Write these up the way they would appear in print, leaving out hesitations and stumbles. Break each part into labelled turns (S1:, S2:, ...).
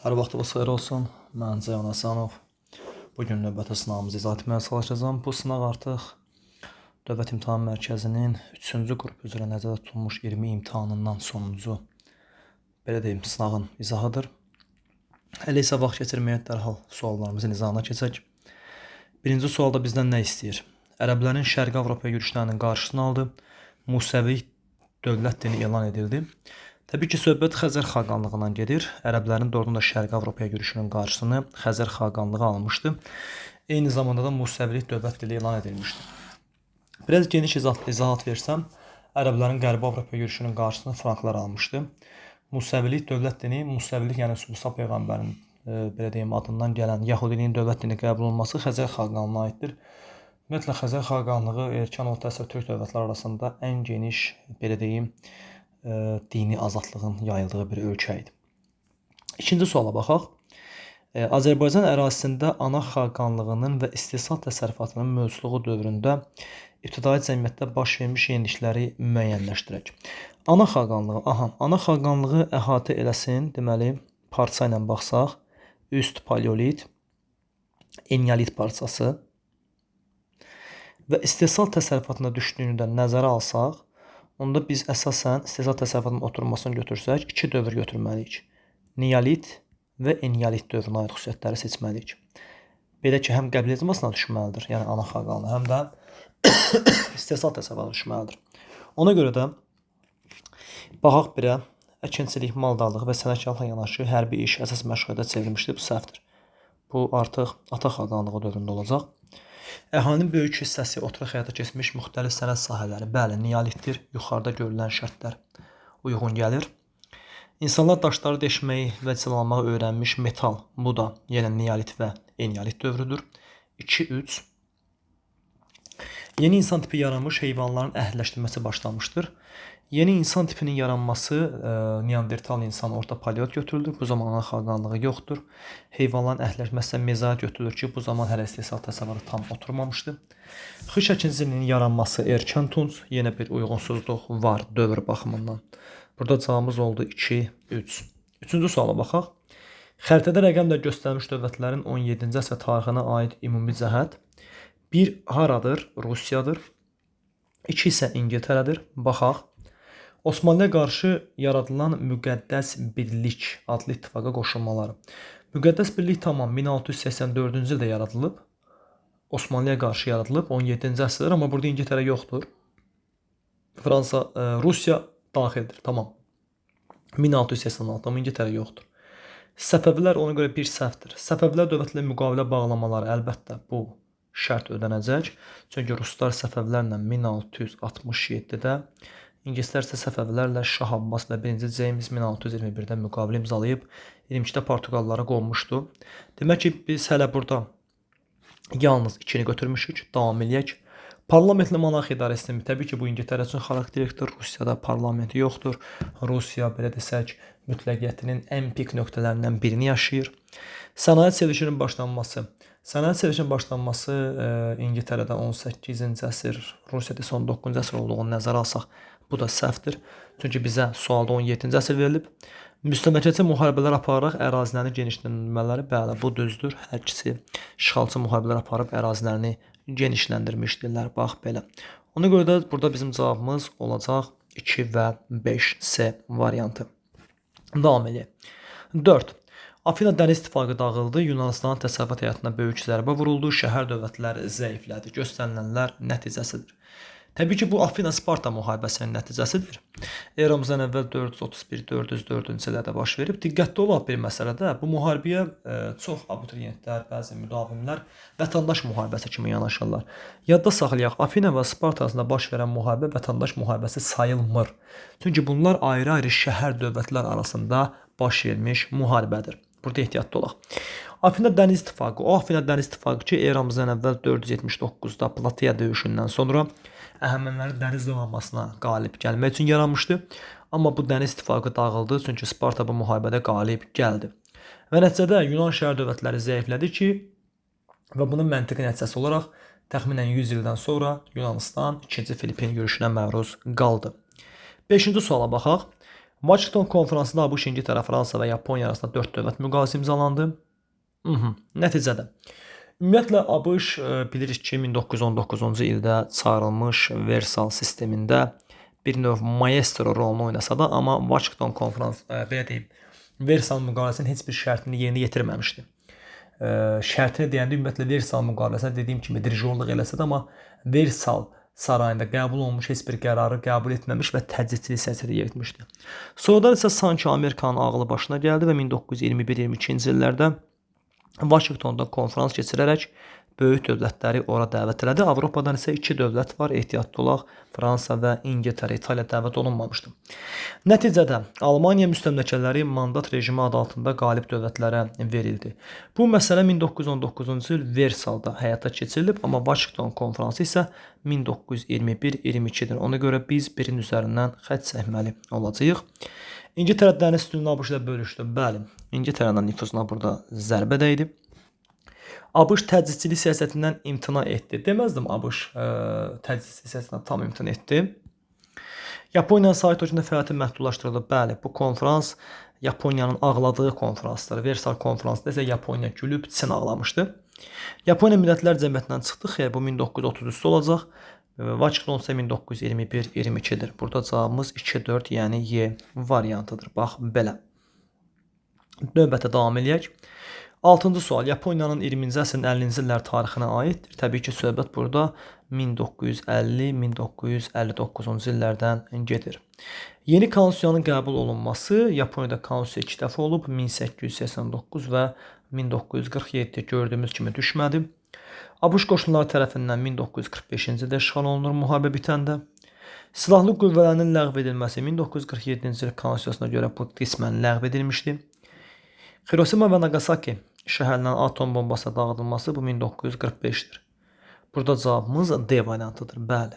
S1: Hər vaxtınız xeyir olsun. Mən Ceyhun Həsənov. Bugün növbəti sınavımızı izah etməyə çalışacağam. Bu sınaq artıq Dövlət İmtahan Mərkəzinin 3-cü qrup üzrə nəzərdə tutulmuş 20 imtahanından sonuncu, belə deyim, sınağın izahıdır. Elə isə vaxt keçirməyə dərhal suallarımızın izahına keçək. Birinci sualda bizdən nə istəyir? Ərəblərin Şərqi Avropaya yürüşlərinin qarşısını aldı. Musəvilik dövlət dini elan edildi. Təbii ki, söhbət Xəzər xaqanlığından gedir. Ərəblərin doğrudan da Şərqi Avropaya yürüşünün qarşısını Xəzər xaqanlığı almışdı. Eyni zamanda da Musəvilik dövlət dili elan edilmişdi. Biraz geniş izahat versəm, ərəblərin Qərbi Avropaya yürüşünün qarşısını franklar almışdı. Musəvilik dövlət dini, Musəvilik yəni Musa peyğəmbərin belə deyim adından gələn Yəhudiliyin dövlət dini qəbul olunması Xəzər xaqanlığına aiddir. Ümumiyyətlə Xəzər xaqanlığı erkən orta əsr türk dövlətləri arasında ən geniş, belə deyim, dini azadlığın yayıldığı bir ölkə idi. İkinci suala baxaq. Azərbaycan ərazisində ana xaqanlığının və istehsal təsərrüfatının mövcudluğu dövründə ibtidai cəmiyyətdə baş vermiş yenilikləri müəyyənləşdirək. Ana xaqanlığı əhatə eləsin, deməli, parça ilə baxsaq, üst paleolit, eneolit parçası və istehsal təsərrüfatına düşdüyünü də nəzərə alsaq, onda biz əsasən istehsal təsərrüfatının oturmasını götürsək, iki dövr götürməliyik. Neolit və eneolit dövrünə aid xüsusiyyətləri seçməliyik. Belə ki, həm qəbul-icmasına düşməlidir, yəni ana xaqanlığı, həm də istehsal təsərrüfatına düşməlidir. Ona görə də baxaq birə, əkinçilik, maldarlıq və sənətkarlıqla yanaşı hərbi iş əsas məşğuliyyətə çevrilmişdir. Bu səhvdir. Bu artıq ata xaqanlığı dövründə olacaq. Əhalinin böyük hissəsi oturaq həyata keçmiş müxtəlif sənət sahələri, bəli, neolitdir, yuxarıda görülən şərtlər uyğun gəlir. İnsanlar daşları deşməyi və cılalamağı öyrənmiş metal, bu da yenə neolit və eneolit dövrüdür. 2-3. Yeni insan tipi yaranmış heyvanların əhliləşdirilməsi başlanmışdır. Yeni insan tipinin yaranması Neandertal insan, orta paleot götürülür. Bu zaman ana xaqanlığı yoxdur. Heyvanların əhliləşməsi mezolit götürülür ki, bu zaman hələ istehsal təsərrüfatı tam oturmamışdı. Xış əkinçiliyinin yaranması erkən tunc, yenə bir uyğunsuzluq var dövr baxımından. Burada cavabımız oldu 2-3. Üçüncü suala baxaq. Xəritədə rəqəmlə göstərilmiş dövlətlərin 17-ci əsr tarixinə aid ümumi cəhət 1 haradır? Rusiyadır. 2 isə İngiltərədir. Baxaq. Osmanlıya qarşı yaradılan Müqəddəs Birlik adlı ittifaqa qoşulmaları. Müqəddəs Birlik tamam 1684-cü ildə yaradılıb. Osmanlıya qarşı yaradılıb 17-ci əsrdir, amma burada İngiltərə yoxdur. Rusiya daxildir, tamam. 1686, amma İngiltərə yoxdur. Səfəvilər ona görə bir səhvdir. Səfəvilər dövlətlə müqavilə bağlamaları əlbəttə bu şərt ödənəcək. Çünki ruslar Səfəvlərlə 1667-də, İngilislər isə Səfəvilərlə Şah Abbas və 1-ci James 1621-də müqavilə imzalayıb 22-də Portuqallılara qonmuşdu. Demək ki, biz hələ burada yalnız 2-ni götürmüşük, davam eləyək. Parlamentli monarxiya idarə sistemi, təbii ki, bu İngiltərə üçün xarakterikdir. Rusiyada parlamenti yoxdur. Rusiya, belə desək, mütləqiyyətinin ən pik nöqtələrindən birini yaşayır. Sənaye çevrilişinin başlanması. Sənaye çevrilişinin başlanması İngiltərədə 18-ci əsr, Rusiyada 19-cu əsr olduğunu nəzərə alsaq, bu da səhvdir. Çünki bizə sualda 17-ci əsr verilib. Müstəmləkəçi müharibələr apararaq ərazilərini genişləndirmələri, bəli, bu düzdür. Hər ikisi işğalçı müharibələr aparıb ərazilərini genişləndirmişdirlər. Bax, belə. Ona görə də burada bizim cavabımız olacaq 2 və 5C variantı. Davam edək. 4. Afina dəniz ittifaqı dağıldı, Yunanistanın təsərrüfat həyatına böyük zərbə vuruldu, şəhər dövlətləri zəiflədi. Göstərilənlər nəticəsidir. Təbii ki, bu Afina-Sparta müharibəsinin nəticəsidir. Eramızdan əvvəl 431-404-cü illərdə baş verib. Diqqətli olaq bir məsələdə, bu müharibəyə çox abituriyentlər, bəzi müdavimlər vətəndaş müharibəsi kimi yanaşırlar. Yadda saxlayaq, Afina və Sparta arasında baş verən müharibə vətəndaş müharibəsi sayılmır. Çünki bunlar ayrı-ayrı şəhər dövlətlər arasında baş vermiş müharibədir. Burada ehtiyatlı olaq. Afina dəniz ittifaqı, o Afina dəniz ittifaqı ki, eramızdan əvvəl 479-da Plateya döyüşündən sonra Əhəmənilərin dəniz donanmasına qalib gəlmək üçün yaranmışdı. Amma bu dəniz ittifaqı dağıldı, çünki Sparta bu müharibədə qalib gəldi. Və nəticədə Yunan şəhər dövlətləri zəiflədi ki, və bunun məntiqi nəticəsi olaraq təxminən 100 ildən sonra Yunanistan 2-ci Filippin yürüşünə məruz qaldı. 5-ci suala baxaq. Washington konfransında ABŞ, İngiltərə, Fransa və Yaponiya arasında 4 dövlət müqaviləsi imzalandı. Nəticədə ümumiyyətlə ABŞ bilirik ki, 1919-cu ildə çağırılmış Versal sistemində bir növ maestro rolunu oynasa da, amma Washington konfransı belə deyim, Versal müqaviləsinin heç bir şərtini yerinə yetirməmişdi. Şərtini deyəndə ümumiyyətlə Versal müqaviləsinə dediyim kimi dirijorluq eləsə də, amma Versal sarayında qəbul olunmuş heç bir qərarı qəbul etməmiş və təcridçilik siyasəti yeritmişdi. Sonradan isə sanki Amerikanın ağlı başına gəldi və 1921-22-ci illərdə Washingtonda konfrans keçirərək böyük dövlətləri ora dəvət elədi. Avropadan isə 2 dövlət var, ehtiyatlı olaq, Fransa və İngiltərə, İtaliya dəvət olunmamışdı. Nəticədə Almaniya müstəmləkələri mandat rejimi adı altında qalib dövlətlərə verildi. Bu məsələ 1919-cu il Versalda həyata keçirilib, amma Washington konfransı isə 1921-22-dir. Ona görə biz birin üzərindən xətt çəkməli olacağıq. İngiltərə dəniz üstünlüyünü ABŞ-la bölüşdü. Bəli, İngiltərənin nüfuzuna burada zərbə dəydi. ABŞ təcridçilik siyasətindən imtina etdi. Deməzdim ABŞ təcridçilik siyasətindən tam imtina etdi. Yaponiyanın sahil hökumətində fəaliyyəti məhdudlaşdırıldı. Bəli, bu konfrans Yaponiyanın ağladığı konfransdır. Versal konfransında isə Yaponiya gülüb Çin ağlamışdı. Yaponiya Millətlər Cəmiyyətindən çıxdı. Xeyr, bu 1933-də olacaq. Washington isə 1921-22-dir. Burada cavabımız 2-4, yəni Y variantıdır. Bax, belə. Növbətə davam edək. 6-cı sual. Yaponiyanın 20-ci əsrin 50-ci illər tarixinə aiddir. Təbii ki, söhbət burada 1950-1959-cu illərdən gedir. Yeni konstitusiyanın qəbul olunması Yaponiyada konstitusiya 2 dəfə olub, 1889 və 1947 gördüyümüz kimi düşmədi. ABŞ qoşunları tərəfindən 1945-ci ildə işğal olunur müharibə bitəndə. Silahlı qüvvələrin ləğv edilməsi 1947-ci il konstitusiyasına görə bu qismən ləğv edilmişdi. Hiroşima və Nagasaki şəhərlərin atom bombası dağıdılması bu 1945-dir. Burada cavabımız D variantıdır. Bəli.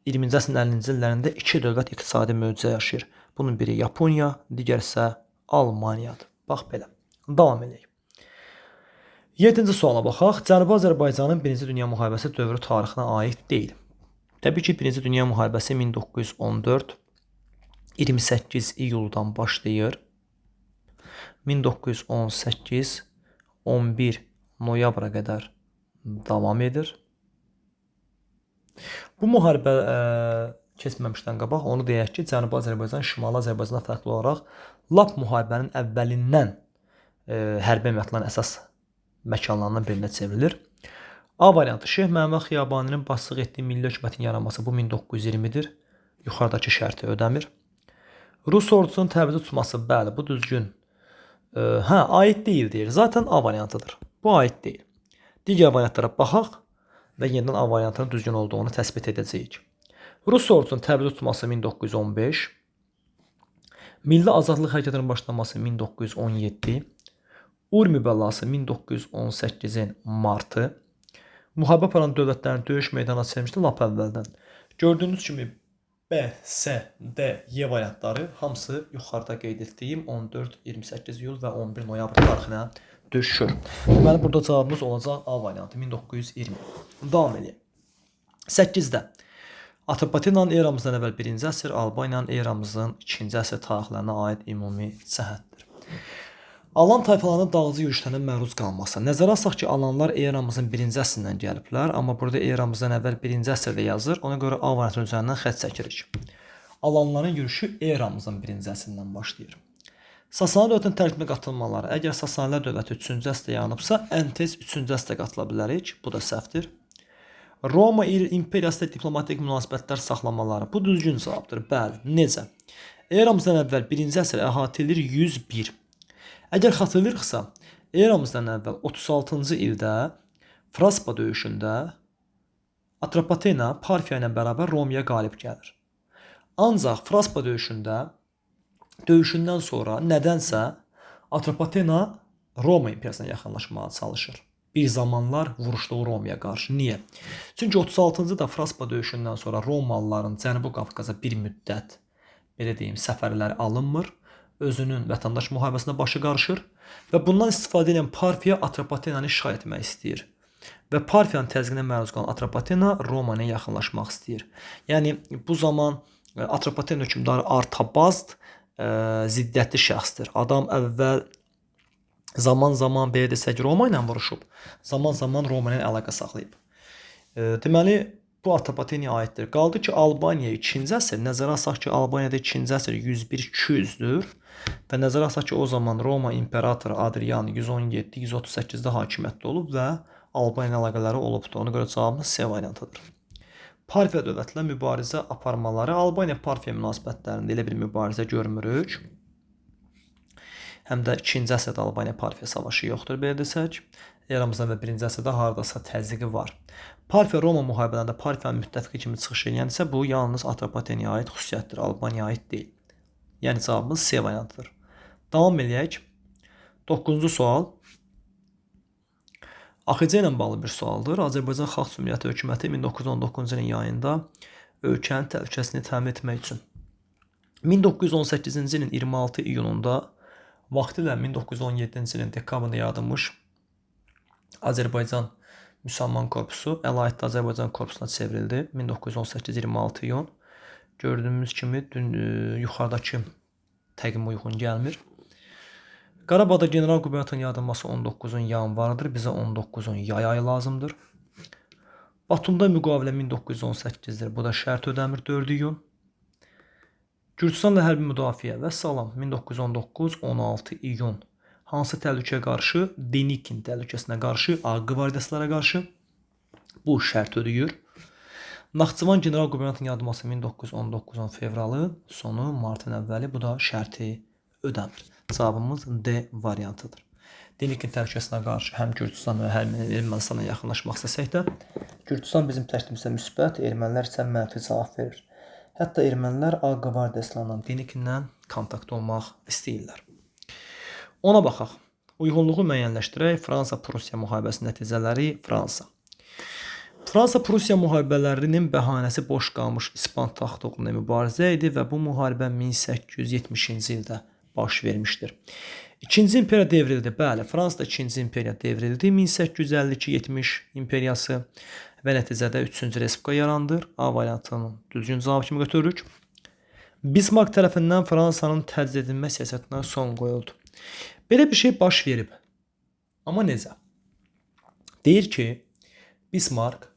S1: 20-ci əsrin 50-ci illərində 2 dövlət iqtisadi möcüzə yaşayır. Bunun biri Yaponiya, digər isə Almaniyadır. Bax belə. Davam edək. 7-ci suala baxaq. Cənubi Azərbaycanın 1-ci Dünya müharibəsi dövrü tarixinə aid deyil. Təbii ki, 1-ci Dünya müharibəsi 1914 28 iyuldan başlayır. 1918 11 noyabra qədər davam edir. Bu müharibə keçməmişdən qabaq onu deyək ki, Cənubi Azərbaycan Şimali Azərbaycandan fərqli olaraq lap müharibənin əvvəlindən hərbi əməliyyatların əsas məkanlarından birinə çevrilir. A variantı. Şeyx Məhəmməd Xiyabaninin başçılıq etdiyi milli hökumətin yaranması bu 1920-dir. Yuxarıdakı şərti ödəmir. Rus ordusunun Təbrizə tutması, bəli, bu düzgün. Aid deyil deyir. Zaten A variantıdır. Bu aid deyil. Digər variantlara baxaq və yenidən A variantının düzgün olduğunu təsbit edəcəyik. Rus ordusunun Təbrizə tutması 1915. Milli Azadlıq Hərəkatının başlanması 1917. Urmi bəlası 1918-in martı. Müharibə aparan dövlətlərin döyüş meydana çəkilmişdi lap əvvəldən. Gördüyünüz kimi B, S, D, Y variantları hamısı yuxarıda qeyd etdiyim 14, 28 iyul və 11 noyabr tarixinə düşür. Deməli, burada cavabımız olacaq A variantı 1920. Davam edək. 8-də Atropatenanın eramızdan əvvəl 1-ci əsr, Albaniyanın eramızın 2-ci əsr tarixlərinə aid ümumi cəhətdir. Alan tayfalarının dağıcı yürüşlərə məruz qalması. Nəzərə alsaq ki, Alanlar eramızın 1-ci əsrindən gəliblər, amma burada eramızdan əvvəl 1-ci əsrdə yazır. Ona görə A variantının üzərindən xətt çəkirik. Alanların yürüşü eramızın 1-ci əsrindən başlayır. Sasani dövlətinin tərkibinə qatılmaları. Əgər Sasanilər dövləti 3-cü əsrdə yaranıbsa, ən tez 3-cü əsrdə qatıla bilərik. Bu da səhvdir. Roma imperiyasında diplomatik münasibətlər saxlamaları. Bu düzgün cavabdır. Bəli, necə? Eramızdan əvvəl 1-ci əsr əhatə edilir 101. Əgər xatırlayırıqsa, eramızdan əvvəl 36-cı ildə Fraspa döyüşündə Atropatena Parfiya ilə bərabər Romaya qalib gəlir. Ancaq Fraspa döyüşündən sonra nədənsə Atropatena Roma imperiyasına yaxınlaşmağa çalışır. Bir zamanlar vuruşduğu Romaya qarşı. Niyə? Çünki 36-cı da Fraspa döyüşündən sonra Romalıların Cənubi Qafqaza bir müddət, belə deyim, səfərləri alınmır. Özünün vətəndaş müharibəsinə başı qarışır və bundan istifadə edən Parfiya Atropatenanı işğal etmək istəyir. Və Parfiyanın təzyiqinə məruz qalan Atropatena Romaya yaxınlaşmaq istəyir. Yəni bu zaman Atropatena hökmdarı Artabazd ziddətli şəxsdir. Adam əvvəl zaman belə desək Roma ilə vuruşub, zaman Roma ilə əlaqə saxlayıb. Deməli, bu Atropatenaya aiddir. Qaldı ki, Albaniya 2-ci əsr, nəzərə alsaq ki, Albaniyada 2-ci əsr 101-200-dür və nəzərə alsaq ki, o zaman Roma imperatoru Adrian 117-138-də hakimiyyətdə olub və Albaniya əlaqələri olubdur. Ona görə cavabımız C variantıdır. Parfiya dövlətlə mübarizə aparmaları. Albaniya-Parfiya münasibətlərində elə bir mübarizə görmürük. Həm də 2-ci əsrdə Albaniya-Parfiya savaşı yoxdur, belə desək. Eramızdan və 1-ci əsrdə hardasa təzyiqi var. Parfiya-Roma müharibələrində Parfiyanın müttəfiqi kimi çıxış edən isə bu yalnız Atropatenaya aid xüsusiyyətdir, Albaniyaya aid deyil. Yəni cavabımız C variantıdır. Davam edək. 9-cu sual. AXC ilə bağlı bir sualdır. Azərbaycan Xalq Cümhuriyyəti hökuməti 1919-cu ilin yayında ölkənin təhlükəsizliyini təmin etmək üçün 1918-ci ilin 26 iyununda vaxtilə 1917-ci ilin dekabrında yaradılmış Azərbaycan Müsəlman Korpusu Əlahiddə Azərbaycan Korpusuna çevrildi. 1918-26 iyun. Gördüyümüz kimi yuxarıdakı təqvim uyğun gəlmir. Qarabağda general qubernatorun yaradılması 19 yanvarıdır. Bizə 19 yay ayı lazımdır. Batumda müqavilə 1918-dir. Bu da şərt ödəmir 4 iyun. Gürcüstanla hərbi müdafiə və salam 1919-16 iyun. Hansı təhlükəyə qarşı? Denikin təhlükəsinə qarşı, Ağ qvardiyaslara qarşı. Bu şərt ödəyir. Naxçıvan general qubernatorun yaradılması 1919-un fevralı, sonu martın əvvəli. Bu da şərti ödəmir. Cavabımız D variantıdır. Denikin təhlükəsinə qarşı həm Gürcüstan və həm Ermənistana yaxınlaşmaq istəsək də, Gürcüstan bizim təklifimizə müsbət, ermənilər isə mənfi cavab verir. Hətta ermənilər Ağ qvardiyasıyla Denikindən kontakt olmaq istəyirlər. Ona baxaq. Uyğunluğu müəyyənləşdirək. Fransa-Prusiya müharibəsinin nəticələri. Fransa-Prusiya müharibələrinin bəhanəsi boş qalmış İspan taxtı uğrunda mübarizə idi və bu müharibə 1870-ci ildə baş vermişdir. İkinci imperiya devrildi. Bəli, Fransada 2-ci imperiya devrildi. 1852-70 imperiyası və nəticədə 3-cü respublika yarandır. A variantının düzgün cavabı kimi götürürük. Bismarck tərəfindən Fransanın təcrid edilmə siyasətinə son qoyuldu. Belə bir şey baş verib. Amma necə? Deyir ki, Bismarck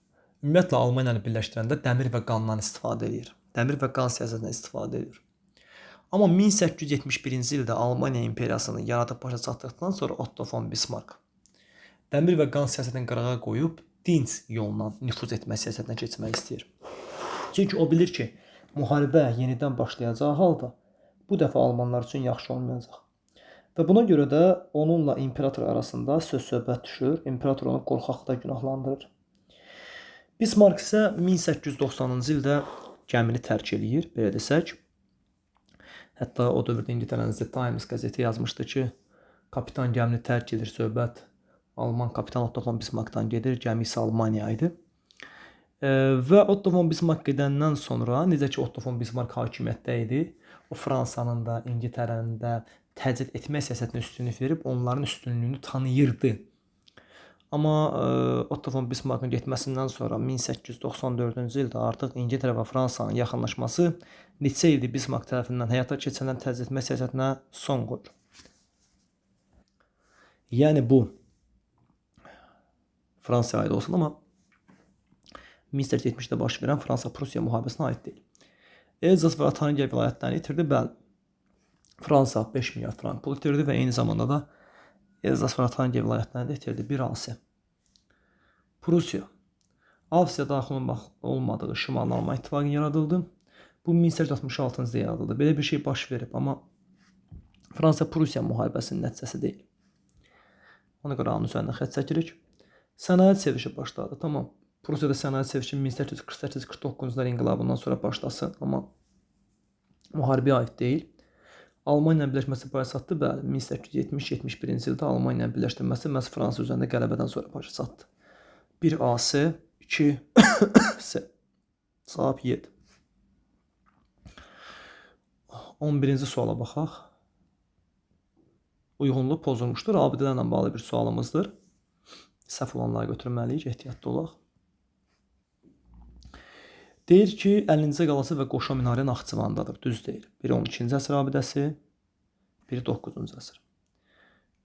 S1: ümumiyyətlə Almaniyanı birləşdirəndə dəmir və qandan istifadə edir. Dəmir və qan siyasətindən istifadə edir. Amma 1871-ci ildə Almaniya imperiyasını yaradıb başa çatdıqdan sonra Otto von Bismarck dəmir və qan siyasətini qırağa qoyub dinc yolla nüfuz etmə siyasətinə keçmək istəyir. Çünki o bilir ki, müharibə yenidən başlayacağı halda bu dəfə almanlar üçün yaxşı olmayacaq. Və buna görə də onunla imperator arasında söz-söhbət düşür. İmperator onu qorxaqlıqda günahlandırır. Bismarck isə 1890-cı ildə gəmini tərk eləyir, belə desək. Hətta o dövrdə İngiltərənin The Times qəzeti yazmışdı ki, kapitan gəmini tərk edir, söhbət Alman kapitan Otto von Bismarckdan gedir, gəmi isə Almaniya idi. Və Otto von Bismarck gedəndən sonra, necə ki Otto von Bismarck hakimiyyətdə idi, o Fransanın da, İngiltərənin də təcrid etmə siyasətinə üstünlük verib, onların üstünlüyünü tanıyırdı. Amma Otto von Bismarckın getməsindən sonra 1894-cü ildə artıq İngiltərə və Fransanın yaxınlaşması neçə ildir Bismarck tərəfindən həyata keçirilən təcrid etmə siyasətinə son qoyur. Yəni bu Fransaya aid olsun, amma 1870-də baş verən Fransa-Prusiya müharibəsinə aid deyil. Elzas və Otangiya vilayətlərini itirdi. Bəli, Fransa 5 milyard frank pul itirdi və eyni zamanda da Elzas və Otangiya vilayətlərini də itirdi. Bir Asiya. Prusiya. Avstriya daxil olmadığı Şimali Alman İttifaqı yaradıldı. Bu 1866-cı yaradıldı. Belə bir şey baş verib, amma Fransa-Prusiya müharibəsinin nəticəsi deyil. Ona görə onun üzərindən xətt çəkirik. Sənaye çevrilişi başladı. Tamam. Prusiyada sənaye çevrilişi 1848-49-cu illər inqilabından sonra başlasın, amma müharibəyə aid deyil. Almaniya birləşməsi başa çatdı. Bəli, 1870-71-ci ildə Almaniya birləşdirməsi məhz Fransa üzərində qələbədən sonra başa çatdı. 1 AS, 2 S. Cavab 7. 11-ci suala baxaq. Uyğunluq pozulmuşdur. Abidələrlə bağlı bir sualımızdır. Səhv olanları götürməliyik, ehtiyatlı olaq. Deyir ki, Əlincə qalası və Qoşa minarə Naxçıvandadır. Düz deyir. Biri 12-ci əsr abidəsi, biri 9-cu əsr.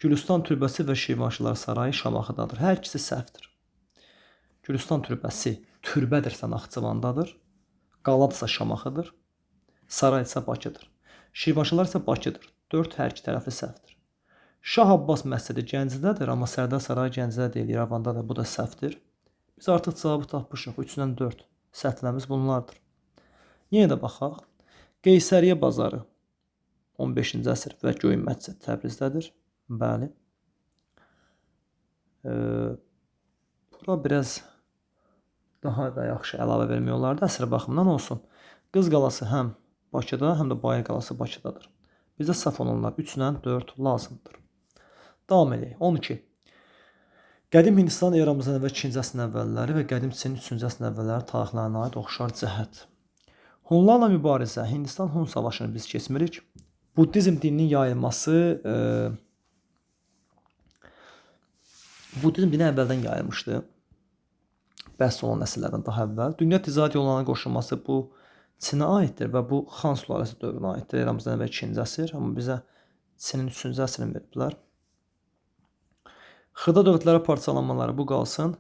S1: Gülüstan türbəsi və Şirvanşılar sarayı Şamaxıdadır. Hər ikisi səhvdir. Gülüstan türbəsi türbədirsə Naxçıvandadır, qaladırsa Şamaxıdır, saray isə Bakıdır. Şirvanşılar isə Bakıdır. 4 hər iki tərəfli səhvdir. Şah Abbas məscidi Gəncədədir, amma Sərdar sarayı Gəncədə deyil, İrəvandadır. Bu da səhvdir. Biz artıq cavabı tapmışıq. 3-dən 4. Səhvlərimiz bunlardır. Yenə də baxaq. Qeysəriyyə bazarı 15-ci əsr və Göyün məscid Təbrizdədir. Bəli. Bura biraz daha da yaxşı əlavə vermək olardı. Əsr baxımından olsun. Qız qalası həm Bakıda, həm də Bayır qalası Bakıdadır. Bizə səhv olanlar 3-dən 4 lazımdır. Davam edək. 12. Qədim Hindistan eramızdan əvvəl 2-ci əsrin əvvəlləri və qədim Çinin 3-cü əsrin əvvəlləri tarixlərinə aid oxşar cəhət. Hunlarla mübarizə, Hindistan-Hun savaşını biz keçmirik. Buddizm dininin yayılması, Buddizm dini əvvəldən yayılmışdı. Bəhs olunan nəsillərdən daha əvvəl. Dünya ticarət yollarına qoşulması bu Çinə aiddir və bu Xan sülaləsi dövrünə aiddir. Eramızdan əvvəl 2-ci əsr, amma bizə Çinin 3-cü əsrini veriblər. Xırda dövlətlərə parçalanmaları bu qalsın.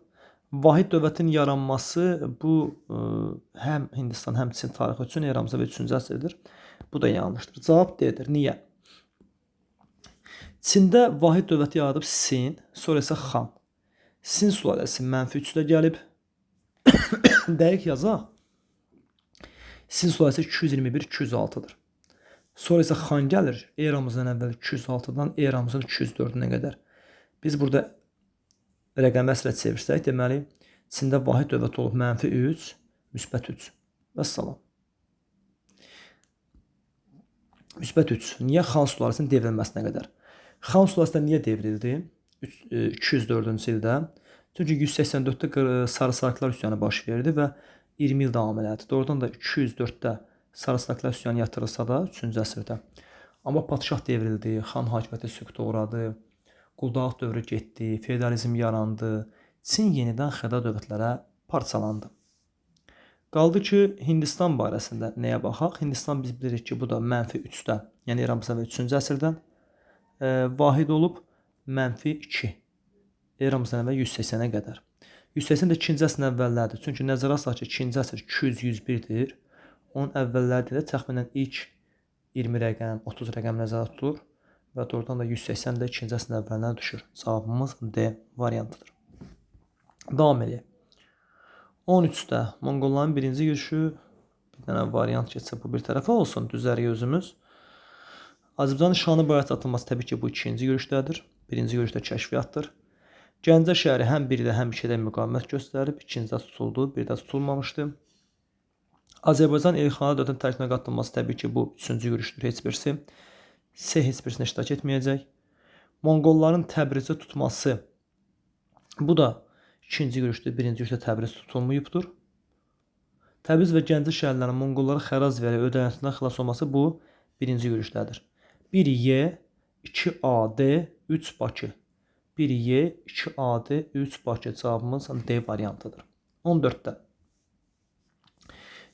S1: Vahid dövlətin yaranması bu həm Hindistan, həm Çin tarixi üçün eramızda və 3-cü əsrdir. Bu da yanlışdır. Cavab D-dir. Niyə? Çində vahid dövləti yaradıb Sin, sonra isə Xan. Sin sülaləsi -3-də gəlib. Dəqiq yazaq. Sin sülaləsi 221-206-dır. Sonra isə Xan gəlir. Eramızdan əvvəl 206-dan eramızın 204-nə qədər. Biz burada rəqəmi əsrə çevirsək, deməli, Çində vahid dövlət olub -3, -3. Vəssalam. -3. Niyə Xan sülaləsinin devrilməsinə qədər? Xan sülaləsində niyə devrildi? 204-cü ildə. Çünki 184-də Sarısaqlar üsyanı baş verdi və 20 il davam elədi. Doğrudan da 204-də Sarısaqlar üsyanı yatırılsa da 3-cü əsrdə. Amma padşah devrildi, xan hakimiyyəti süquta uğradı, quldalıq dövrü getdi, feodalizm yarandı. Çin yenidən xırda dövlətlərə parçalandı. Qaldı ki, Hindistan barəsində nəyə baxaq? Hindistan biz bilirik ki, bu da -3-də, yəni eramızdan və 3-cü əsrdən vahid olub, -2 eramızdan əvvəl 180-ə qədər. 180 də 2-ci əsrin əvvəlləridir. Çünki nəzərə alsaq ki, 2-ci əsr 200-101-dir. Onun əvvəllərində təxminən ilk 20 rəqəm, 30 rəqəm nəzərdə tutulur və doğrudan da 180 də 2-ci əsrin əvvəlinə düşür. Cavabımız D variantıdır. Davam edək. 13-də Monqolların birinci yürüşü, bir dənə variant keçsə bu bir tərəfə olsun, düzərik özümüz. Azərbaycanın şanı barədə atılması təbii ki, bu ikinci yürüşdədir. Birinci yürüşdə kəşfiyyatdır. Gəncə şəhəri həm 1-də, həm 2-də müqavimət göstərib, 2-də tutuldu, 1-də tutulmamışdı. Azərbaycan Elxana dövlətin tərkibinə qatılması təbii ki, bu 3-cü yürüşdür, heç birisi. C heç birisində iştirak etməyəcək. Monqolların Təbrizi tutması, bu da 2-ci yürüşdür, 1-ci yürüşdə Təbriz tutulmayıbdır. Təbriz və Gəncə şəhərlərinin Monqollara xərac verə ödənişindən xilas olması bu 1-ci yürüşdədir. 1Y, 2AD, 3 Bakı. 1Y, 2AD, 3 Bakı. Cavabımız D variantıdır. 14-də.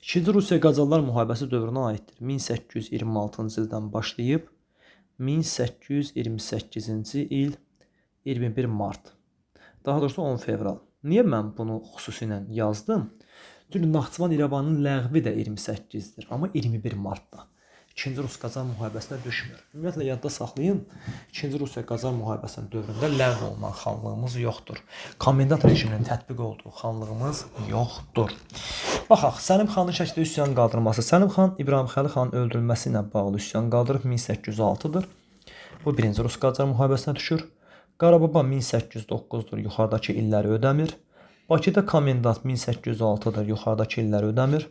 S1: 2-ci Rusiya-Qacarlar müharibəsi dövrünə aiddir. 1826-cı ildən başlayıb 1828-ci il 21 mart. Daha doğrusu 10 fevral. Niyə mən bunu xüsusilə yazdım? Çünki Naxçıvan İrəvanın ləğvi də 28-dir, amma 21 martda. 2-ci Rus-Qacar müharibəsinə düşmür. Ümumiyyətlə, yadda saxlayın, 2-ci Rusiya-Qacar müharibəsinin dövründə ləğv olunan xanlığımız yoxdur. Komendant rejiminin tətbiq olduğu xanlığımız yoxdur. Baxaq, Səlim xanın şəkildə üsyan qaldırması. Səlim xan İbrahimxəlil xanın öldürülməsi ilə bağlı üsyan qaldırıb 1806-dır. Bu 1-ci Rus-Qacar müharibəsinə düşür. Qarababa 1809-dur, yuxarıdakı illəri ödəmir. Bakıda komendant 1806-dır, yuxarıdakı illəri ödəmir.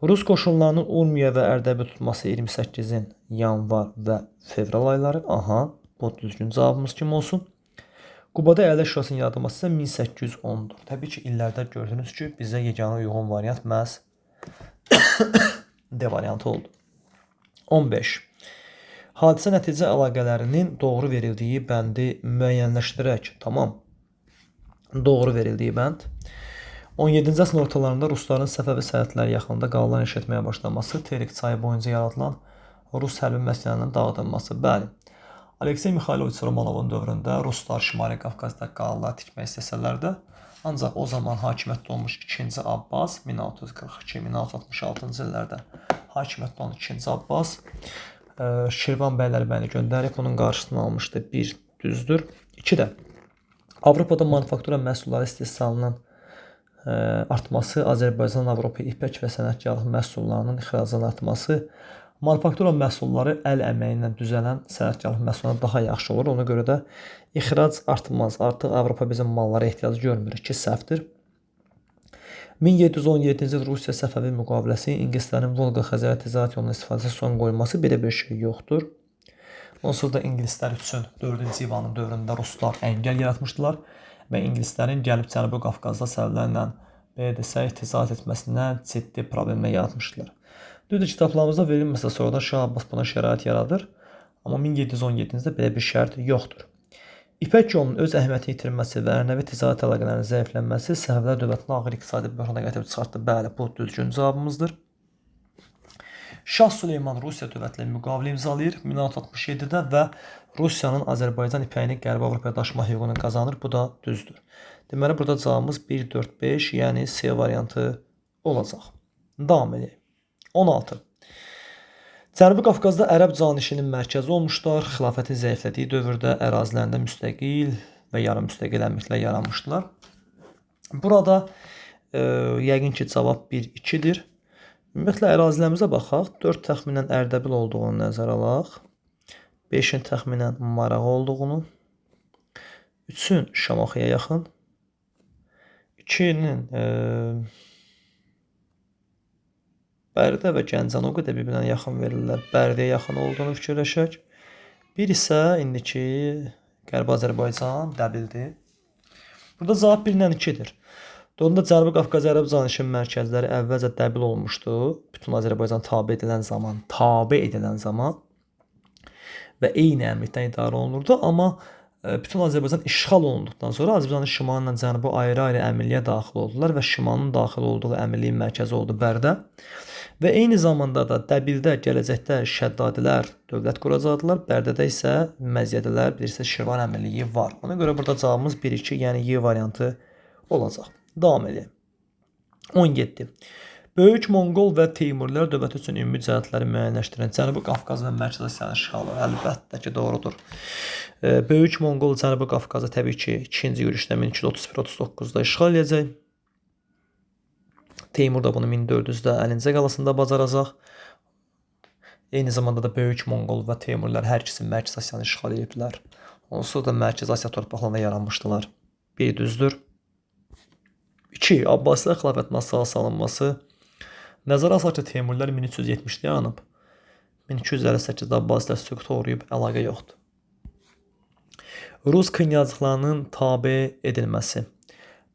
S1: Rus qoşunlarının Urmiya və Ərdəbil tutması 28-in yanvar və fevral ayları. Aha, bu düzgün cavabımız kim olsun? Qubada Əyləş Şurasının yaradılması isə 1810-dur. Təbii ki, illərdə gördünüz ki, bizə yeganə uyğun variant məhz D variantı oldu. 15. Hadisə nəticə əlaqələrinin doğru verildiyi bəndi müəyyənləşdirək. Tamam. Doğru verildiyi bənd. 17-ci əsrin ortalarında rusların Səfəvi sərhədləri yaxınında qalalar inşa etməyə başlaması, Terik çayı boyunca yaradılan Rus hərbi məskənlərinin dağıdılması. Bəli, Aleksey Mixayloviç Romanovun dövründə ruslar Şimali Qafqazda qalalar tikmək istəsələr də, ancaq o zaman hakimiyyətdə olmuş 2-ci Abbas 1642-1666-cı illərdə hakimiyyətdə olan 2-ci Abbas Şirvan bəylərbəyini göndərib onun qarşısını almışdı. 1 düzdür. 2 də Avropada manufaktura məhsulları istehsalının artması, Azərbaycan, Avropa ipək və sənətkarlıq məhsullarının ixracının artması, manufaktura məhsulları əl əməyi ilə düzələn sənətkarlıq məhsullarına daha yaxşı olur. Ona görə də ixrac artmaz. Artıq Avropa bizim mallara ehtiyac görmür ki, səhvdir. 1717-ci il Rusiya Səfəvi müqaviləsi, ingilislərin Volqa Xəzər ticarət yolunun istifadəsi son qoyulması, belə bir şey yoxdur. Onsuz da ingilislər üçün 4-cü İvanın dövründə ruslar əngəl yaratmışdılar və ingilislərin gəlib Cənubi Qafqazda səbəblərlə belə desək, ticarət etməsinə ciddi problemlər yaratmışdılar. Düzdür, kitablarımızda verilməsə sonradan Şah Abbas buna şərait yaradır, amma 1717-ci ildə belə bir şərt yoxdur. İpək yolunun öz əhəmiyyətini itirməsi və ənənəvi ticarət əlaqələrinin zəiflənməsi Səfəvilər dövlətini ağır iqtisadi böhrana gətirib çıxartdı. Bəli, bu düzgün cavabımızdır. Şah Süleyman Rusiya dövləti ilə müqavilə imzalayır 1667-də və Rusiyanın Azərbaycan ipəyini Qərbi Avropaya daşıma hüququnu qazanır. Bu da düzdür. Deməli, burada cavabımız 1, 4, 5, yəni C variantı olacaq. Davam edək. 16. Cənubi Qafqazda ərəb canişinin mərkəzi olmuşlar. Xilafətin zəiflədiyi dövrdə ərazilərində müstəqil və yarım müstəqil əmirliklər yaranmışdılar. Burada yəqin ki, cavab 1, 2-dir. Ümumiyyətlə, ərazilərimizə baxaq. 4 təxminən Ərdəbil olduğunu nəzərə alaq. 5-in təxminən Marağa olduğunu. 3-ün Şamaxıya yaxın. 2-nin Bərdə və Gəncən o qədər bir-birinə yaxın verirlər. Bərdəyə yaxın olduğunu fikirləşək. Bir isə indiki Qərbi Azərbaycan Dəbildir. Burada cavab 1-lə 2-dir. Doğrudan da Cənubi Qafqaz ərəb canişin mərkəzləri əvvəlcə Dəbil olmuşdu. Bütün Azərbaycan tabe edilən zaman və eyni əmrlikdən idarə olunurdu. Amma bütün Azərbaycan işğal olunduqdan sonra Azərbaycanın şimalı ilə cənubu ayrı-ayrı əmirliyə daxil oldular və şimalın daxil olduğu əmirliyin mərkəzi oldu Bərdə. Və eyni zamanda da Dəbildə gələcəkdə Şəddadilər dövlət quracaqdılar. Bərdədə isə Məzyədilər, bilirsiniz, Şirvan əmirliyi var. Ona görə burada cavabımız 1-2, yəni Y variantı olacaq. Davam edək. 17. Böyük Monqol və Teymurilər dövləti üçün ümumi cəhətləri müəyyənləşdirən Cənubi Qafqaz və Mərkəzi Asiyanın işğalı əlbəttə ki, doğrudur. Böyük Monqol Cənubi Qafqazı təbii ki, 2-ci yürüşdə 1231-39-da işğal edəcək. Teymur da bunu 1400-də Əlincə qalasında bacaracaq. Eyni zamanda da Böyük Monqol və Teymurlər hər ikisi Mərkəzi Asiyanı işğal ediblər. Onsuz da Mərkəzi Asiya torpaqlarında yaranmışdılar. Bir düzdür. 2. Abbasilər xilafətinə sağ salınması. Nəzərə alsaq ki, Teymurlər 1370-də yaranıb. 1258-də Abbasilər süquta uğrayıb, əlaqə yoxdur. Rus knyazlıqlarının tabe edilməsi.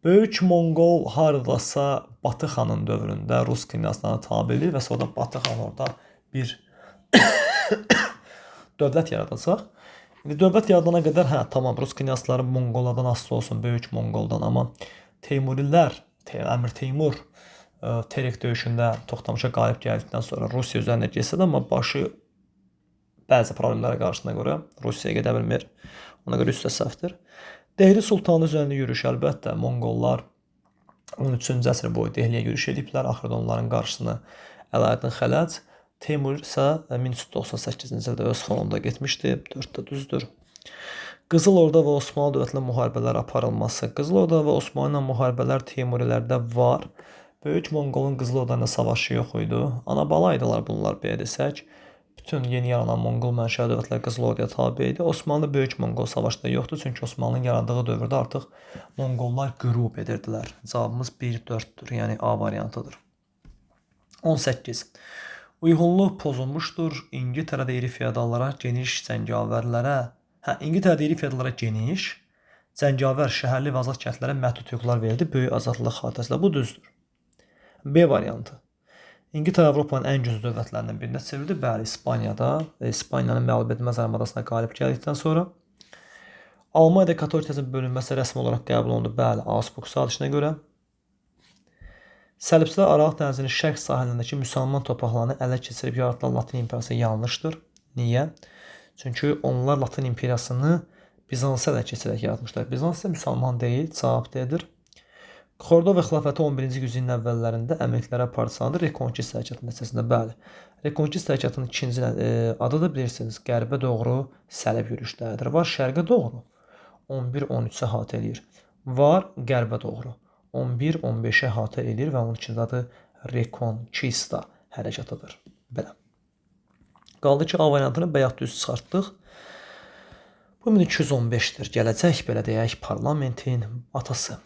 S1: Böyük Monqol haradasa Batı xanın dövründə Rus knyazlarına tabe edir və sonra Batı xan orada bir dövlət yaradacaq. Dövlət yaradana qədər, tamam, Rus knyazları Monqollardan asılı olsun, Böyük Monqoldan, amma Teymurilər, Əmir Teymur Terik döyüşündə Toxtamışa qalib gəldikdən sonra Rusiya üzərinə geçsə də, amma başı bəzi problemlərə qarşısına görə Rusiyaya gedə bilmir. Ona görə üstə səhvdir. Dehli Sultanı üzərində yürüyüş, əlbəttə, Monqollar 13-cü əsr boyu Dehliyə yürüyüş ediblər. Axırda onların qarşısını Əlaəddin Xələc, Teymur isə 1398-ci ildə öz fonunda getmişdi. 4-də düzdür. Qızıl Orda və Osmanlı dövlətinə müharibələr aparılması. Qızıl Orda və Osmanlı ilə müharibələr Teymurilərdə var. Böyük Monqolun Qızıl Orda ilə savaşı yox idi. Ana-bala idilər bunlar, belə desək. Bütün yeni yaranan Monqol mənşəli dövlətlər Qızıl Orduya tabe idi. Osmanlı Böyük Monqol savaşda yoxdur, çünki Osmanlının yarandığı dövrdə artıq Monqollar qürub edirdilər. Cavabımız 1-4-dür, yəni A variantıdır. 18. Uyğunluq pozulmuşdur. İngiltərədə iri feodallara geniş cəngavərlərə, İngiltərədə iri feodallara geniş, cəngavər, şəhərli və azad kəndlərə məhdud hüquqlar verildi böyük azadlıq xatirəsilə. Bu düzdür. B variantı. İngiltərə Avropanın ən güclü dövlətlərindən birinə çevrildi. Bəli, İspaniyada, İspaniyanın məğlub edilməz armadasına qalib gəldikdən sonra Almaniyada katolik bölünməsi rəsmi olaraq qəbul olundu. Bəli, Augsburg sazişinə görə. Səlibçilər Aralıq dənizinin şərq sahilindəki müsəlman torpaqlarını ələ keçirib yaradılan Latin imperiyası yanlışdır. Niyə? Çünki onlar Latin imperiyasını Bizansı ələ keçirərək yaratmışlar. Bizans isə müsəlman deyil, cavab D'dir. Xordova xilafəti 11-ci yüzilin əvvəllərində əməklərə partisanı Rekonkist hərəkatı nəticəsində, bəli. Rekonkist hərəkatının ikinci adı da bilirsiniz, qərbə doğru səlib yürüşləridir. Var şərqə doğru 11-13-ə əhatə eləyir. Var qərbə doğru 11-15-ə əhatə eləyir və onun ikinci adı Rekonkista hərəkatıdır. Belə. Qaldı ki, A variantını bayaq düz çıxartdıq. Bu 1215-dir. Gələcək, belə deyək, parlamentin atası.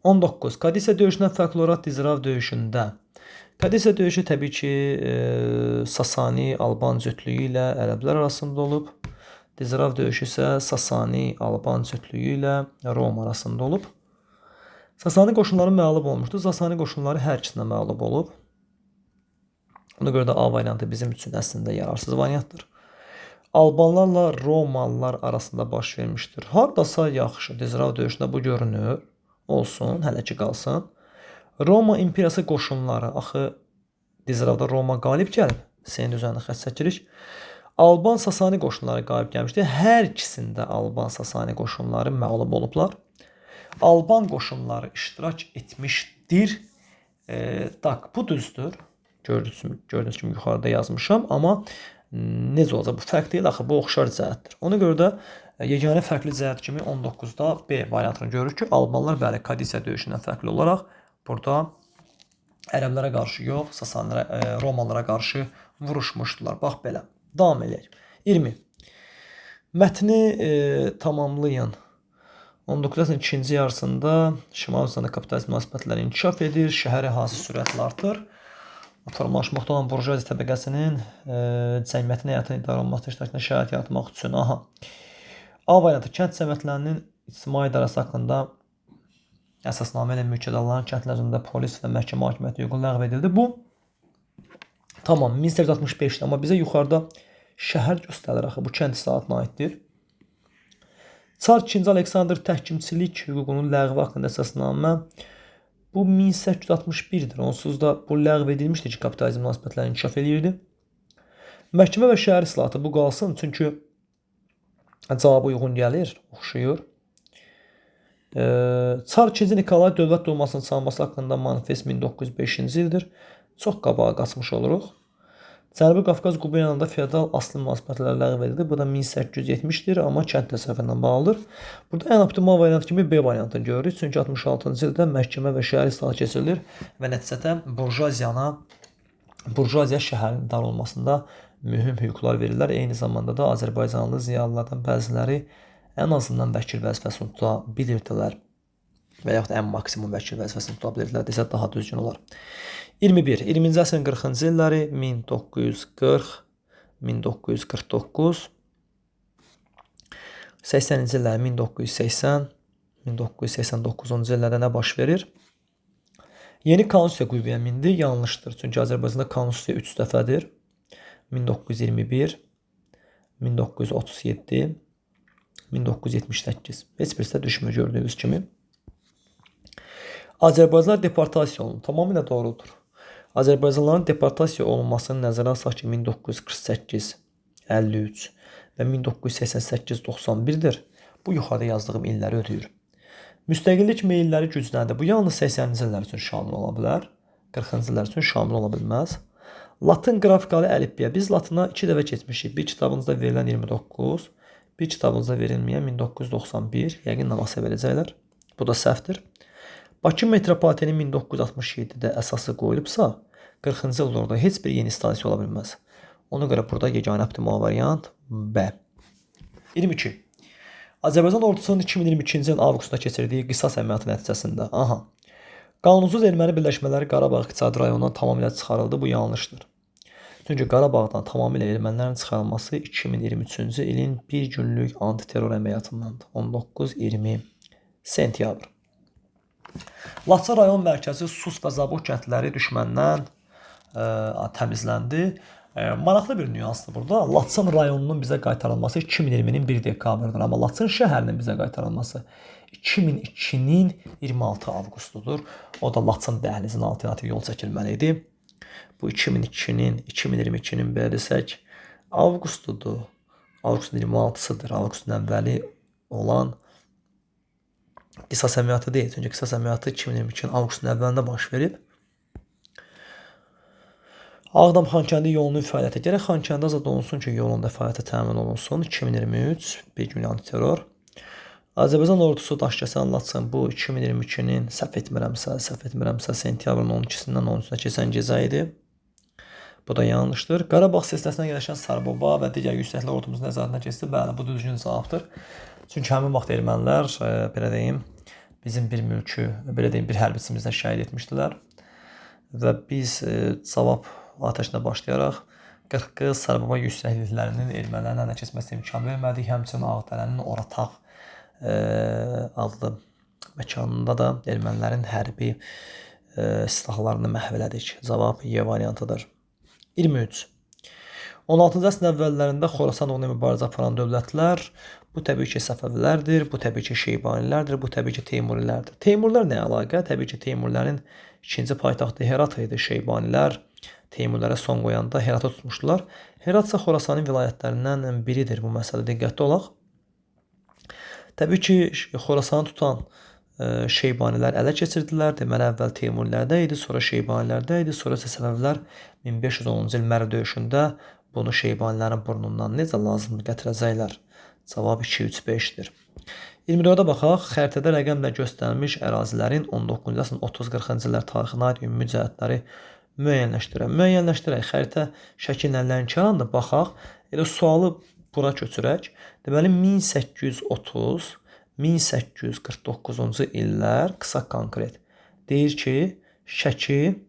S1: 19. Kadisiya döyüşündən fərqli olaraq Dizrav döyüşündə. Kadisiya döyüşü təbii ki, Sasani-Alban cütlüyü ilə ərəblər arasında olub. Dizrav döyüşü isə Sasani-Alban cütlüyü ilə Roma arasında olub. Sasani qoşunları məğlub olmuşdur. Sasani qoşunları hər ikisinə məğlub olub. Ona görə də A variantı bizim üçün əslində yararsız variantdır. Albanlarla Romalılar arasında baş vermişdir. Hardasa yaxşı, Dizrav döyüşündə bu görünür. Olsun, hələ ki qalsın. Roma imperiyası qoşunları, axı Dizravda Roma qalib gəlib. Senin üzərində xətt çəkirik. Alban Sasani qoşunları qalib gəlmişdir. Hər ikisində Alban Sasani qoşunları məğlub olublar. Alban qoşunları iştirak etmişdir. Bu düzdür. Gördüyünüz kimi yuxarıda yazmışam, amma necə olacaq? Bu fərq deyil, axı bu oxşar cəhətdir. Ona görə də yeganə fərqli cəhət kimi 19-da B variantını görürük ki, Albanlar bəli Kadisiya döyüşündən fərqli olaraq burada ərəblərə qarşı yox, Sasanlara, Romalılara qarşı vuruşmuşdular. Bax belə. Davam edək. 20. Mətni tamamlayın. 19-cu əsrin ikinci yarısında Şimal Rusiyada kapitalist münasibətlər inkişaf edir, şəhər əhalisi sürətlə artır. Formalaşmaqda olan burjuaziya təbəqəsinin cəmiyyətin həyatını idarə olunması iştirakında şərait yaratmaq üçün. A variantı kənd cəmiyyətlərinin ictimai idarəsi haqqında əsasnamə ilə mülkiyyətdarların kəndlər üzərində polis və məhkəmə hakimiyyəti hüququ ləğv edildi. Bu tamam 1865-dir, amma bizə yuxarıda şəhər göstərilir axı. Bu kənd islahatına aiddir. Çar 2-ci Aleksandr təhkimçilik hüququnun ləğvi haqqında əsasnamə bu 1861-dir. Onsuz da bu ləğv edilmişdir ki, kapitalizm münasibətləri inkişaf edirdi. Məhkəmə və şəhər islahatı bu qalsın, çünki cavabı uyğun gəlir, oxşuyur. Çar 2-ci Nikolay dövlət durmasının çalınması haqqında manifest 1905-ci ildir. Çox qabağa qaçmış oluruq. Cənubi Qafqaz quberniyanında feodal aslı münasibətlər ləğv edildi. Bu da 1870-dir, amma kənd təsərrüfatı ilə bağlıdır. Burada ən optimal variant kimi B variantını görürük. Çünki 66-cı ildə məhkəmə və şəhər islahatı keçirilir və nəticədə burjuaziya şəhərin idarə olunmasında mühüm hüquqlar verirlər. Eyni zamanda da Azərbaycanlı ziyalılardan bəziləri ən azından vəkil vəzifəsini tuta bilirdilər və yaxud ən maksimum vəkil vəzifəsini tuta bilirdilər desə daha düzgün olar. 21. 20-ci əsrin 40-cı illəri 1940, 1949, 80-ci illər 1980, 1989-cu illərdə nə baş verir? Yeni konstitusiya qüvvəyə mindi, yanlışdır. Çünki Azərbaycanda konstitusiya 3 dəfədir. 1921, 1937, 1978. Heç birisi də düşmür gördüyünüz kimi. Azərbaycanlılar deportasiya olunur. Tamamilə doğrudur. Azərbaycanlıların deportasiya olunmasını nəzərə alsaq ki, 1948, 53 və 1988-91-dir. Bu yuxarıda yazdığım illəri ödəyir. Müstəqillik meylləri gücləndir. Bu yalnız 80-ci illər üçün şamil ola bilər. 40-cı illər üçün şamil ola bilməz. Latın qrafikalı əlifbiyə. Biz latına 2 dəfə keçmişik. Bir kitabınızda verilən 29, bir kitabınızda verilməyən 1991. Yəqin namasa verəcəklər. Bu da səhvdir. Bakı metropoliteni 1967-də əsası qoyulubsa, 40-cı ildə orada heç bir yeni stansiya ola bilməz. Ona görə burada yeganə optimal variant B. 22. Azərbaycan ordusunun 2022-ci ilin avqustunda keçirdiyi qisas əməliyyatı nəticəsində qanunsuz erməni birləşmələri Qarabağ iqtisadi rayonundan tamamilə çıxarıldı. Bu yanlışdır. Çünki Qarabağdan tamamilə ermənilərin çıxarılması 2023-cü ilin bir günlük antiterror əməliyyatındandır. 19-20 sentyabr. Laçın rayon mərkəzi Sus və Zabok kəndləri düşməndən təmizləndi Maraqlı bir nüansdır burada. Laçın rayonunun bizə qaytarılması 2020-nin 1 dekabrıdır. Amma Laçın şəhərinin bizə qaytarılması 2002-nin 26 avqustudur. O da Laçın dəhlizinin alternativ yol çəkilməli idi. Bu 2002-nin, 2022-nin belə desək, avqustudur. Avqustun 26-sıdır. Avqustun əvvəli olan qisas əməliyyatı deyil. Çünki qisas əməliyyatı 2022-nin avqustun əvvəlində baş verib. Ağdam-Xankəndi yolunun fəaliyyəti. Gərək Xankəndi azad olunsun ki, yolun da fəaliyyəti təmin olunsun. 2023 bir gün antiterror. Azərbaycan ordusu Daşkəsən Laçın bu 2022-nin səhv etmirəmsə sentyabrın 12-sindən 13-nə keçən gecə idi. Bu da yanlışdır. Qarabağ silsiləsinə yerləşən Sarıbaba və digər yüksəklər ordumuzun nəzarətinə keçdi. Bəli, bu düzgün cavabdır. Çünki həmin vaxt ermənilər, belə deyim, bizim bir mülkü, belə deyim, bir hərbiçimizdən şəhid etmişdilər. Və biz cavab atəşinə başlayaraq 40 Sarıbaba yüksəkliklərinin ermənilərin əlinə keçməsinə imkan vermədik. Həmçinin Ağdərənin Orataq adlı məkanında da ermənilərin hərbi silahlarını məhv elədik. Cavab Y variantıdır. 23. 16-cı əsrin əvvəllərində Xorasan uğruna mübarizə aparan dövlətlər bu təbii ki Səfəvilərdir, bu təbii ki Şeybanilərdir, bu təbii ki Teymurilərdir. Teymurilər nə əlaqə? Təbii ki Teymurilərin ikinci paytaxtı Herat idi. Şeybanilər Teymurlərə son qoyanda Heratı tutmuşdular. Herat isə Xorasanın vilayətlərindən biridir. Bu məsələdə diqqətli olaq. Təbii ki Xorasanı tutan Şeybanilər ələ keçirdilər. Deməli əvvəl Teymurilərdə idi, sonra Şeybanilərdə idi, sonra isə Səfəvilər 1510-cu il Mərv döyüşündə bunu Şeybanilərin burnundan necə lazımdır gətirəcəklər. Cavab 2-3-5-dir. 24-ə baxaq. Xəritədə rəqəmlə göstərilmiş ərazilərin 19-cu əsrin 30-40-cı illər tarixinə aid ümumi cəhətləri müəyyənləşdirək. Xəritə şəkillə Lənkəranda baxaq. Elə sualı bura köçürək. Deməli 1830-1849-cu illər qısa konkret. Deyir ki, Şəki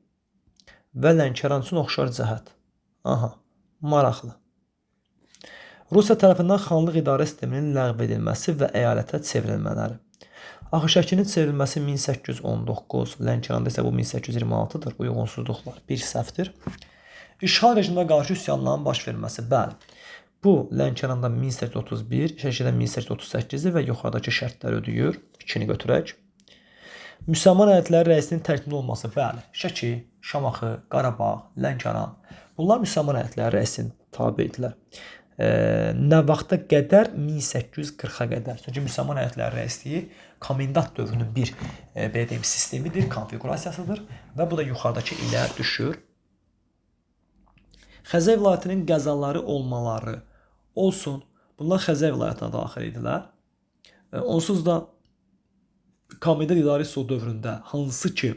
S1: və Lənkəran üçün oxşar cəhət. Aha, maraqlı. Rusiya tərəfindən xanlıq idarə sisteminin ləğv edilməsi və əyalətə çevrilmələri. Axı Şəkinin çevrilməsi 1819, Lənkəranda isə bu 1826-dır. Uyğunsuzluqlar bir səhvdir. İşğal rejiminə qarşı üsyanların baş verməsi. Bəli. Bu Lənkəranda 1831, Şəkidə 1838-dir və yuxarıdakı şərtləri ödəyir. 2-ni götürək. Müsəlman əyalətləri rəisinin tərkibində olması. Bəli. Şəki, Şamaxı, Qarabağ, Lənkəran. Bunlar müsəlman əyalətləri rəisinin tabedirlər. Nə vaxta qədər? 1840-a qədər. Çünki müsəlman əyalətləri rəisliyi komendant dövrünün bir belə deyim sistemidir, konfiqurasiyasıdır və bu da yuxarıdakı ilə düşür. Xəzər vilayətinin qəzaları olmaları olsun. Bunlar Xəzər vilayətinə daxil idilər. Onsuz da komendant idarə üsul dövründə hansı ki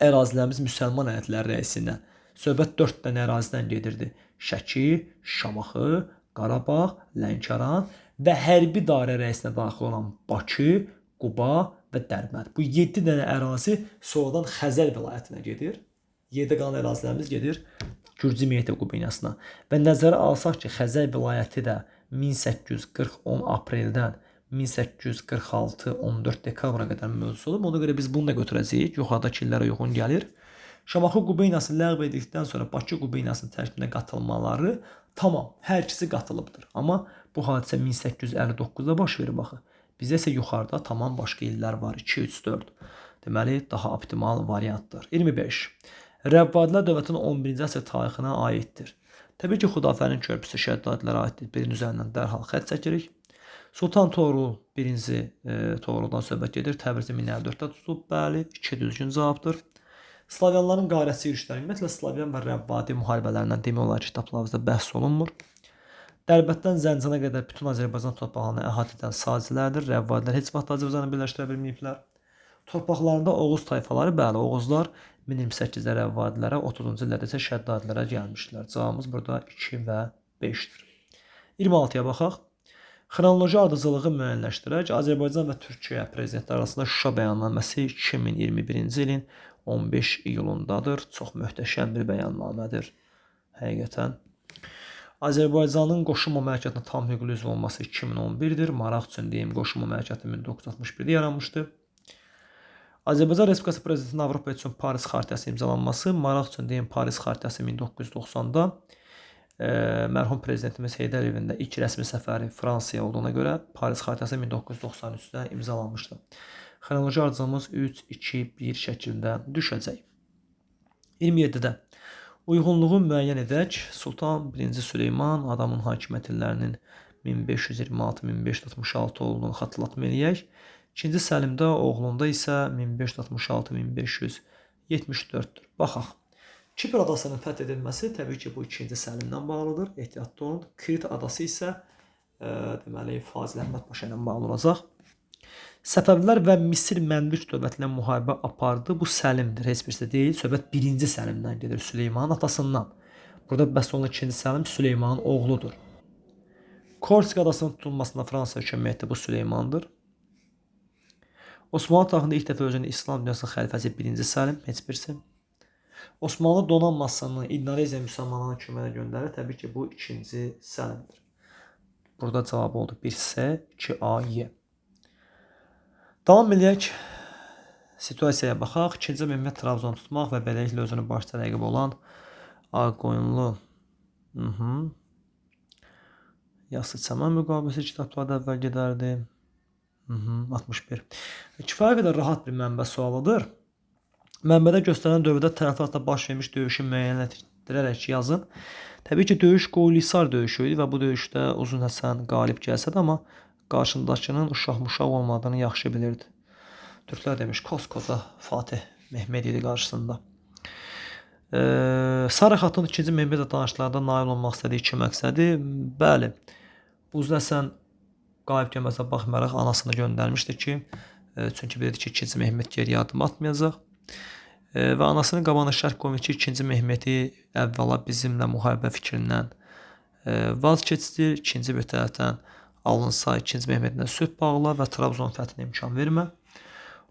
S1: ərazilərimiz müsəlman əyalətləri rəisinə söhbət 4 dənə ərazidən gedirdi. Şəki, Şamaxı, Qarabağ, Lənkəran və hərbi dairə rəisinə daxil olan Bakı, Quba və Dərbənd. Bu 7 dənə ərazi sonradan Xəzər vilayətinə gedir. 7 qalan ərazilərimiz gedir Gürcü Mehdi quberniyasına. Və nəzərə alsaq ki, Xəzər vilayəti də 1840 10 apreldən 1846 14 dekabra qədər mövcud olub. Ona görə biz bunu da götürəcəyik. Yuxarıdakı illərə uyğun gəlir. Şamaxı quberniyası ləğv edildikdən sonra Bakı quberniyasının tərkibinə qatılmaları tamam, hər ikisi qatılıbdır. Amma bu hadisə 1859-da baş verib axı. Bizdə isə yuxarıda tamam başqa illər var. 2, 3, 4. Deməli, daha optimal variantdır. 25. Rəvvadilər dövlətinin 11-ci əsr tarixinə aiddir. Təbii ki, Xudafərin körpüsü Şəddadilərə aiddir. Birinin üzərindən dərhal xətt çəkirik. Sultan Toğrul 1-ci Toğruldan söhbət gedir. Təbrizi 1054-də tutulub. Bəli, 2 düzgün cavabdır. Slavyanların qarəsi yürüşləri, ümumiyyətlə Slavyan və Rəvvadi müharibələrindən demək olar ki, kitablarımızda bəhs olunmur. Dərbətdən Zəncana qədər bütün Azərbaycan torpaqlarını əhatə edən sazilər, Rəvvadilər heç vaxt Azərbaycanı birləşdirə bilməyiblər. Torpaqlarında Oğuz tayfaları, bəli, Oğuzlar 1028-də Rəvvadilərə, 30-cu illərdə isə Şəddadilərə gəlmişdilər. Cavabımız burada 2 və 5-dir. 26-ya baxaq. Xronoloji ardıcılığı müəyyənləşdirək. Azərbaycan və Türkiyə prezidentləri arasında Şuşa bəyannaməsi 2021-ci ilin 15 iyulundadır. Çox möhtəşəm bir bəyannamədir. Həqiqətən. Azərbaycanın qoşulma mərkəzinə tam hüquqlu üzv olması 2011-dir. Maraq üçün deyim, qoşulma mərkəzi 1961-də yaranmışdı. Azərbaycan Respublikası Prezidentinin Avropa üçün Paris Xartiyası imzalanması, maraq üçün deyim, Paris Xartiyası 1990-da mərhum prezidentimiz Heydər Əliyevin də ilk rəsmi səfəri Fransaya olduğuna görə Paris Xartiyası 1993-də imzalanmışdı. Xronoloji ardıcılımız 3, 2, 1 şəklində düşəcək. 27-də uyğunluğu müəyyən edək. Sultan 1-ci Süleyman adamın hakimiyyət illərinin 1526-1566 olduğunu xatırlatma eləyək. 2-ci Səlimdə, oğlunda isə 1566-1574-dür. Baxaq. Kipr adasının fəth edilməsi təbii ki, bu 2-ci Səlimdən bağlıdır. Ehtiyatlı olun. Krit adası isə deməli Fazil Əhməd Paşa ilə bağlı olacaq. Səfəvilər və Misir Məmlük dövləti ilə müharibə apardı. Bu Səlimdir, heç birisi deyil. Söhbət 1-ci Səlimdən gedir, Süleymanın atasından. Burada bəhs olunan 2-ci Səlim Süleymanın oğludur. Korsik adasının tutulmasında Fransa kömək etdi, bu Süleymandır. Osmanlı tarixində ilk dəfə özünü İslam dünyasının xəlifəsi 1-ci Səlim, heç birisi. Osmanlı donanmasını İndoneziya müsəlmanlarına köməyə göndərir. Təbii ki, bu 2-ci Səlimdir. Burada cavab oldu 1C, 2A, Y. Davam eləyək. Situasiyaya baxaq. 2-ci Mehmet Trabzonu tutmaq və beləliklə özünü başda rəqib olan Ağqoyunlu Yassı Çəmən müqaviləsi kitablarda əvvəl gedərdi. 61. Kifayət qədər rahat bir mənbə sualıdır. Mənbədə göstərən dövrdə tərəflər arasında baş vermiş döyüşü müəyyənləşdirərək yazın. Təbii ki, döyüş Qoylisar döyüşü idi və bu döyüşdə Uzun Həsən qalib gəlsə də, amma qarşındakının uşaq-muşaq olmadığını yaxşı bilirdi. Türklər demiş, koskoca Fatih Mehmed idi qarşısında. Sarı Xatun 2-ci Mehmedlə danışıqlarda nail olmaq istədiyi iki məqsədi, bəli, Uzun Həsən qalib gəlməsinə baxmayaraq anasını göndərmişdi ki, çünki bilirdi ki, 2-ci Mehmed geriyə adım atmayacaq. Və anasının qabağına şərt qoymuş ki, 2-ci Mehmedi əvvəla bizimlə müharibə fikrindən vaz keçdir, ikinci bir tərəfdən alınsa 2-ci Mehmedlə sülh bağla və Trabzon fəthinə imkan vermə.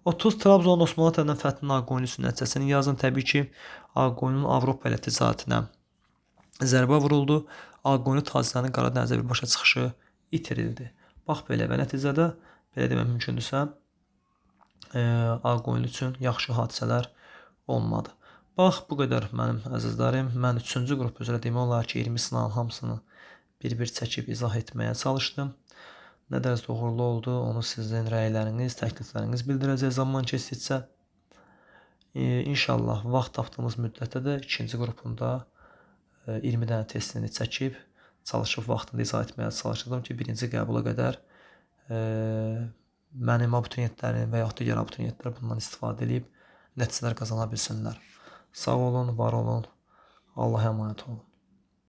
S1: 30 Trabzonun Osmanlı tərəfindən fəthinin Ağqoyunlu nəticəsini yazın. Təbii ki, Ağqoyunlu'nun Avropa ilə ticarətinə zərbə vuruldu. Ağqoyunlu tacirlərinin Qara dənizə birbaşa çıxışı itirildi. Bax belə və nəticədə, belə demək mümkündürsə, Ağqoyunlu üçün yaxşı hadisələr olmadı. Bax, bu qədər mənim əzizlərim. Mən 3-cü qrup üzrə demək olar ki, 20 sınavın hamısını bir-bir çəkib izah etməyə çalışdım. Nə dərəcədə uğurlu oldu, onu sizin rəyləriniz, təklifləriniz bildirəcək zaman keçdikcə. İnşallah, vaxt tapdığımız müddətdə də 2-ci qrupunda 20 dənə testini çəkib, çalışıb vaxtında izah etməyə çalışdım ki, 1-ci qəbula qədər mənim abituriyentlərim və yaxud digər abituriyentlər bundan istifadə edib nəticələr qazana bilsinlər. Sağ olun, var olun, Allah'a emanet olun.